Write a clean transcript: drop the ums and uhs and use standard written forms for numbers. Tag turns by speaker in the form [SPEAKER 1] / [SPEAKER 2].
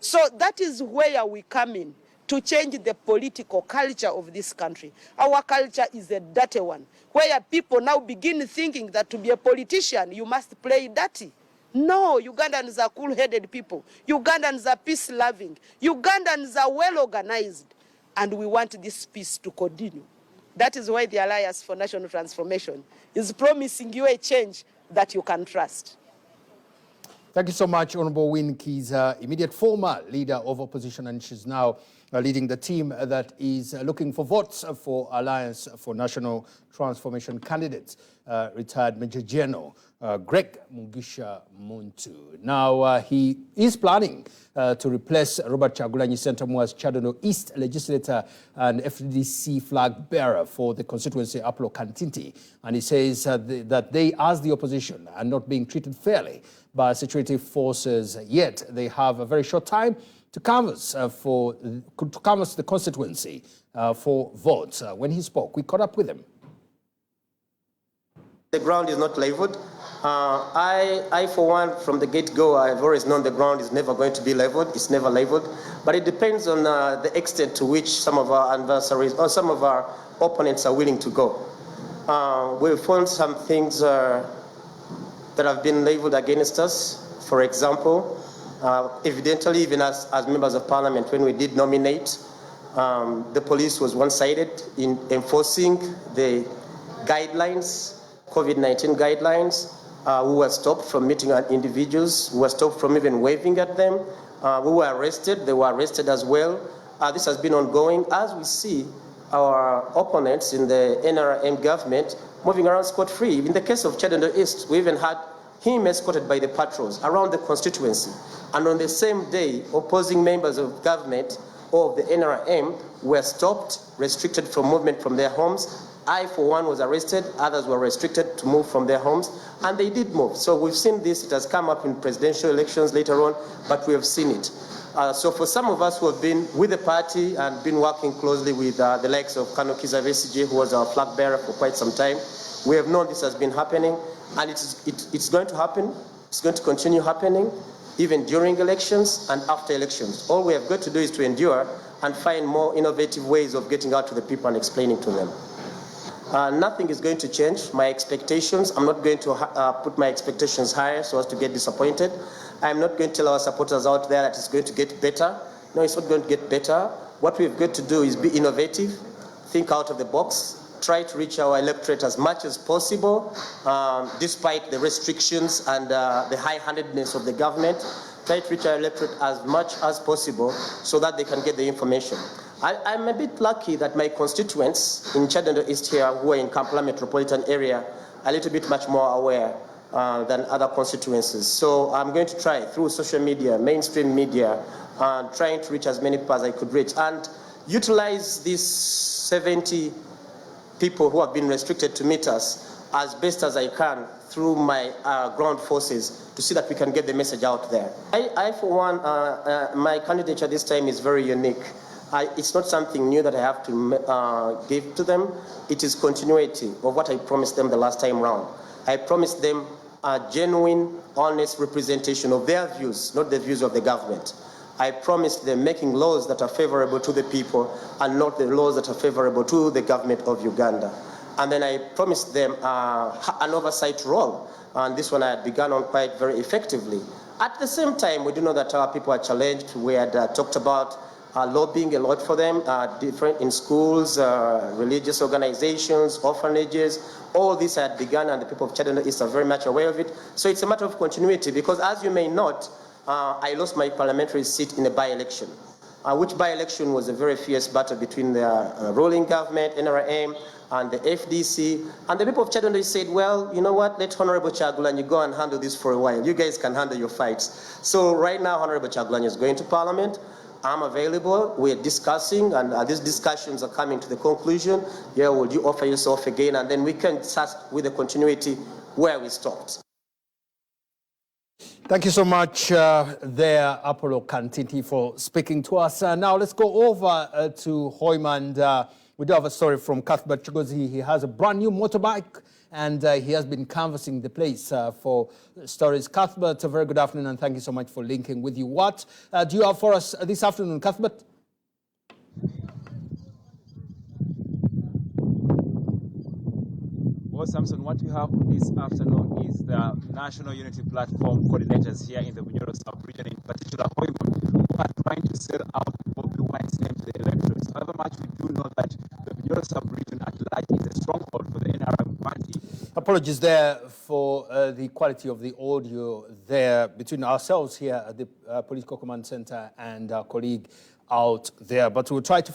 [SPEAKER 1] So that is where we come in to change the political culture of this country. Our culture is a dirty one, where people now begin thinking that to be a politician, you must play dirty. No, Ugandans are cool-headed people. Ugandans are peace-loving. Ugandans are well-organized. And we want this peace to continue. That is why the Alliance for National Transformation is promising you a change that you can trust.
[SPEAKER 2] Thank you so much, Honorable Win Kiza, immediate former leader of opposition, and she's now leading the team that is looking for votes for Alliance for National Transformation candidates, retired Major General Greg Mugisha Muntu. Now, he is planning to replace Robert Kyagulanyi Ssentamu as Kyadondo East legislator and FDC flag bearer for the constituency Apollo Kantinti. And he says that they, as the opposition, are not being treated fairly by security forces, yet they have a very short time to canvass the constituency for votes. When he spoke, we caught up with him.
[SPEAKER 3] The ground is not leveled. I, for one, from the get-go, I've always known the ground is never going to be leveled. It's never leveled. But it depends on the extent to which some of our adversaries or some of our opponents are willing to go. We've found some things that have been leveled against us. For example, evidently, even as members of parliament, when we did nominate, the police was one-sided in enforcing the guidelines, COVID-19 guidelines. We were stopped from meeting individuals. We were stopped from even waving at them. We were arrested. They were arrested as well. This has been ongoing as we see our opponents in the NRM government moving around scot-free. In the case of Kyadondo East, we even had him escorted by the patrols around the constituency. And on the same day, opposing members of government or of the NRM were stopped, restricted from movement from their homes. I, for one, was arrested. Others were restricted to move from their homes. And they did move. So we've seen this. It has come up in presidential elections later on, but we have seen it. So for some of us who have been with the party and been working closely with the likes of Kano Kizza Besigye, who was our flag bearer for quite some time, we have known this has been happening. And it's going to happen. It's going to continue happening, even during elections and after elections. All we have got to do is to endure and find more innovative ways of getting out to the people and explaining to them. Nothing is going to change. My expectations, I'm not going to put my expectations higher so as to get disappointed. I'm not going to tell our supporters out there that it's going to get better. No, it's not going to get better. What we've got to do is be innovative, think out of the box, try to reach our electorate as much as possible, despite the restrictions and the high-handedness of the government. Try to reach our electorate as much as possible so that they can get the information. I'm a bit lucky that my constituents in Kyadondo East here, who are in Kampala metropolitan area, are a little bit much more aware than other constituencies. So I'm going to try through social media, mainstream media, trying to reach as many people as I could reach and utilize these 70 people who have been restricted to meet us as best as I can through my ground forces to see that we can get the message out there. I for one, my candidature this time is very unique. It's not something new that I have to give to them. It is continuity of what I promised them the last time round. I promised them a genuine, honest representation of their views, not the views of the government. I promised them making laws that are favorable to the people and not the laws that are favorable to the government of Uganda. And then I promised them an oversight role. And this one I had begun on quite very effectively. At the same time, we do know that our people are challenged. We had talked about lobbying a lot for them, different in schools, religious organizations, orphanages. All this had begun, and the people of Kyadondo East are very much aware of it. So it's a matter of continuity, because as you may note, I lost my parliamentary seat in a by-election, which by-election was a very fierce battle between the ruling government, NRM, and the FDC. And the people of Kyadondo said, well, you know what, let Honorable Kyagulanyi go and handle this for a while. You guys can handle your fights. So right now, Honorable Kyagulanyi is going to Parliament. I'm available. We're discussing, and these discussions are coming to the conclusion. Yeah, will you offer yourself again? And then we can start with the continuity where we stopped.
[SPEAKER 2] Thank you so much there, Apollo Kantinti, for speaking to us. Now let's go over to Hoima, and we do have a story from Cuthbert Chigozi. He has a brand new motorbike and he has been canvassing the place for stories. Cuthbert, a very good afternoon, and thank you so much for linking with you. What do you have for us this afternoon, Cuthbert?
[SPEAKER 4] Well, Samson, what we have this afternoon is the National Unity Platform coordinators here in the Bunyoro sub-region, in particular Hoima, who are trying to sell out Bobi Wine's name to the electorates. However much we do know that the Bunyoro sub-region at large is a stronghold for the NRM party.
[SPEAKER 2] Apologies there for the quality of the audio there between ourselves here at the Political Command Center and our colleague out there, but we'll try to